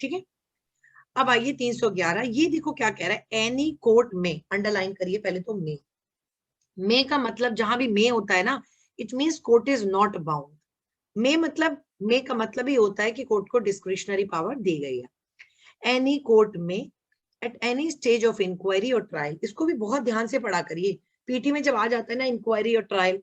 ठीक है। अब आइए 311, ये देखो क्या कह रहा है, एनी कोर्ट में, अंडरलाइन करिए पहले तो मे का मतलब जहां भी मे होता है ना, it means court is not bound. May का मतलब ही होता है कि कोर्ट को डिस्क्रिशनरी पावर दी गई है। एनी कोर्ट में at any stage of inquiry और ट्रायल, इसको भी बहुत ध्यान से पढ़ा करिए, पीटी में जब आ जाता है ना इंक्वायरी और ट्रायल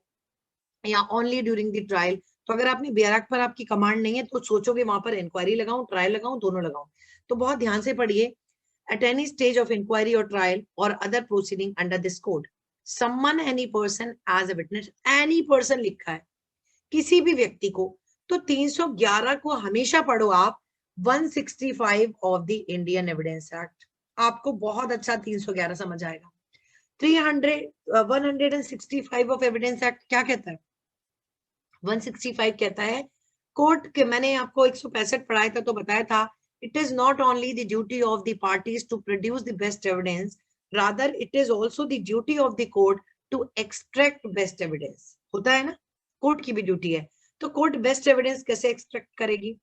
या ओनली ड्यूरिंग द ट्रायल, तो अगर आपने बैरक पर आपकी कमांड नहीं है तो सोचोगे वहां पर इंक्वायरी लगाऊं, ट्रायल लगाऊं, दोनों लगाऊं। तो बहुत ध्यान से पढ़िए, at any stage of inquiry और ट्रायल और other proceeding under this code, summon any person as a witness, any person लिखा है, किसी भी व्यक्ति को। तो 311 को हमेशा पढ़ो आप, 165 of the Indian Evidence act, आपको बहुत अच्छा 311 समझ आएगा। 165 ऑफ एविडेंस एक्ट क्या कहता है? 165 कहता है, कोर्ट के, मैंने आपको 165 पढ़ाया था तो बताया था, it is not only the duty of the parties to produce the best evidence, rather it is also the duty of the court to extract best evidence. होता है ना, कोर्ट की भी ड्यूटी है। तो कोर्ट बेस्ट एविडेंस कैसे extract करेगी?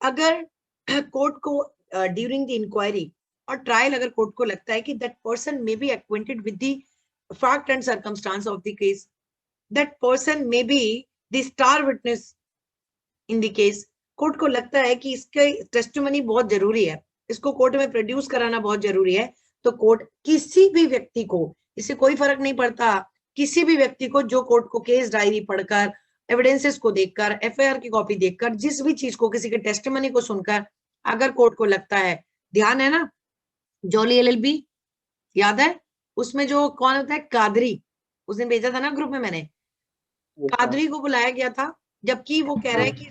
अगर कोर्ट को ड्यूरिंग द इंक्वायरी और ट्रायल अगर कोर्ट को लगता है कि that person may be acquainted with the fact and circumstance of the case, that person may be the star witness in the case, court को लगता है कि इसके टेस्टिमनी बहुत जरूरी है, इसको कोर्ट में प्रोड्यूस कराना बहुत जरूरी है, तो कोर्ट किसी भी व्यक्ति को, इससे कोई फर्क नहीं पड़ता, किसी भी व्यक्ति को जो कोर्ट को केस डायरी पढ़कर, एविडेंसेस को देखकर, एफआईआर की कॉपी देखकर, जिस भी चीज को, किसी के टेस्टिमनी को सुनकर, अगर कोर्ट को लगता है, ध्यान है ना, जॉली एलएलबी याद है, उसमें जो कौन होता है, कादरी, उस दिन भेजा था ना ग्रुप में मैंने, कादरी को बुलाया गया था, जबकि वो कह रहा है कि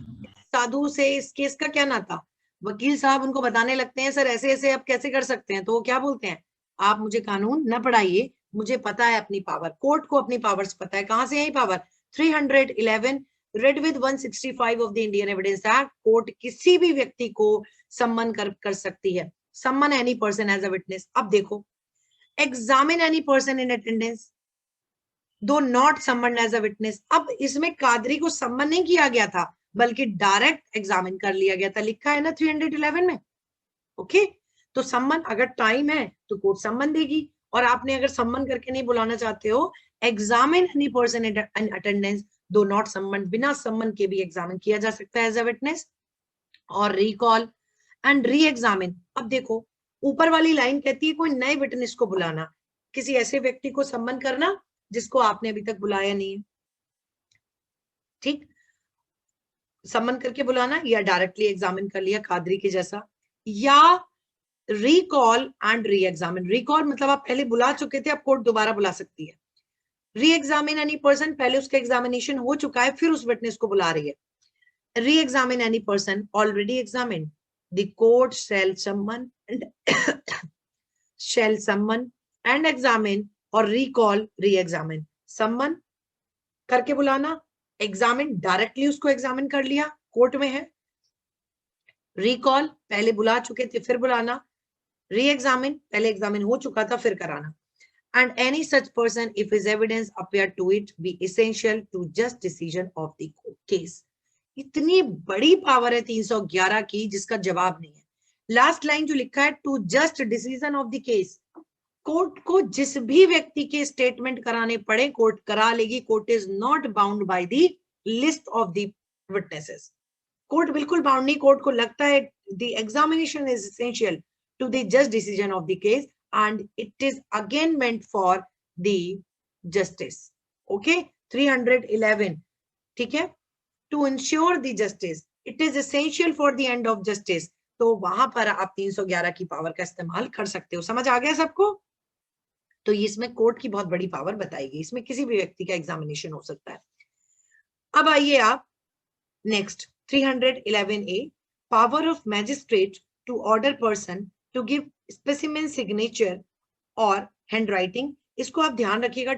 साधु से इस केस का क्या नाता। वकील साहब उनको बताने लगते हैं, सर ऐसे ऐसे आप कैसे कर सकते हैं, तो वो क्या बोलते हैं, आप मुझे कानून न पढ़ाइए, मुझे पता है अपनी पावर, कोर्ट को अपनी पावर्स पता है, कहां से है power, 311 read with 165 of the Indian Evidence Act, court किसी भी व्यक्ति को सम्मन कर सकती है, summon any person as a witness. अब देखो, examine any person in attendance though not summon as a witness. अब इसमें कादरी को सम्मन नहीं किया गया था, बल्कि डायरेक्ट एग्जामिन कर लिया गया था, लिखा है ना 311 में। ओके, तो सम्मन अगर टाइम है तो कोर्ट सम्मन देगी, और आपने अगर सम्मन करके नहीं बुलाना चाहते हो, examine any person in attendance though not सम्मन, बिना सम्मन के भी एग्जामिन किया जा सकता है एज अ विटनेस। और रिकॉल एंड री एग्जामिन, अब देखो ऊपर वाली लाइन कहती है कोई नए विटनेस को बुलाना, किसी ऐसे व्यक्ति को सम्मन करना जिसको आपने अभी तक बुलाया नहीं है, ठीक, सम्मन करके बुलाना, या डायरेक्टली एग्जामिन कर लिया कादरी के जैसा, या recall and re examine. Recall मतलब आप पहले बुला चुके थे, अब कोर्ट दोबारा बुला सकती है। री एग्जामिन एनी पर्सन, पहले उसका एग्जामिनेशन हो चुका है, फिर उस विटनेस को बुला रही है। री examine any person already examine, the court shall summon and examine और recall re-examine, सम्मन करके बुलाना, एग्जामिन डायरेक्टली उसको एग्जामिन कर लिया, कोर्ट में है, रिकॉल पहले बुला चुके थे फिर बुलाना, री एग्जामिन पहले एग्जामिन हो चुका था फिर कराना, and any such person if his evidence appear to it be essential to just decision of the case। इतनी बड़ी पावर है 311 की जिसका जवाब नहीं है। लास्ट लाइन जो लिखा है, to just decision of the case, court को जिस भी व्यक्ति के स्टेटमेंट कराने पड़े कोर्ट करा लेगी, court is not bound by the list of the witnesses, court बिल्कुल बाउंड नहीं, कोर्ट को लगता है the examination is essential to the just decision of the case and it is again meant for the justice. Okay, 311, ठीक है, to ensure the justice, it is essential for the end of justice, तो वहां पर आप 311 की power का इस्तेमाल कर सकते हो। समझ आ गया सबको? तो इसमें कोर्ट की बहुत बड़ी पावर बताएगी, इसमें किसी भी व्यक्ति का एग्जामिनेशन हो सकता है। अब आइए आप next 311A, power of magistrate to order person to give specimen signature और हैंड राइटिंग। इसको आप ध्यान रखिएगा,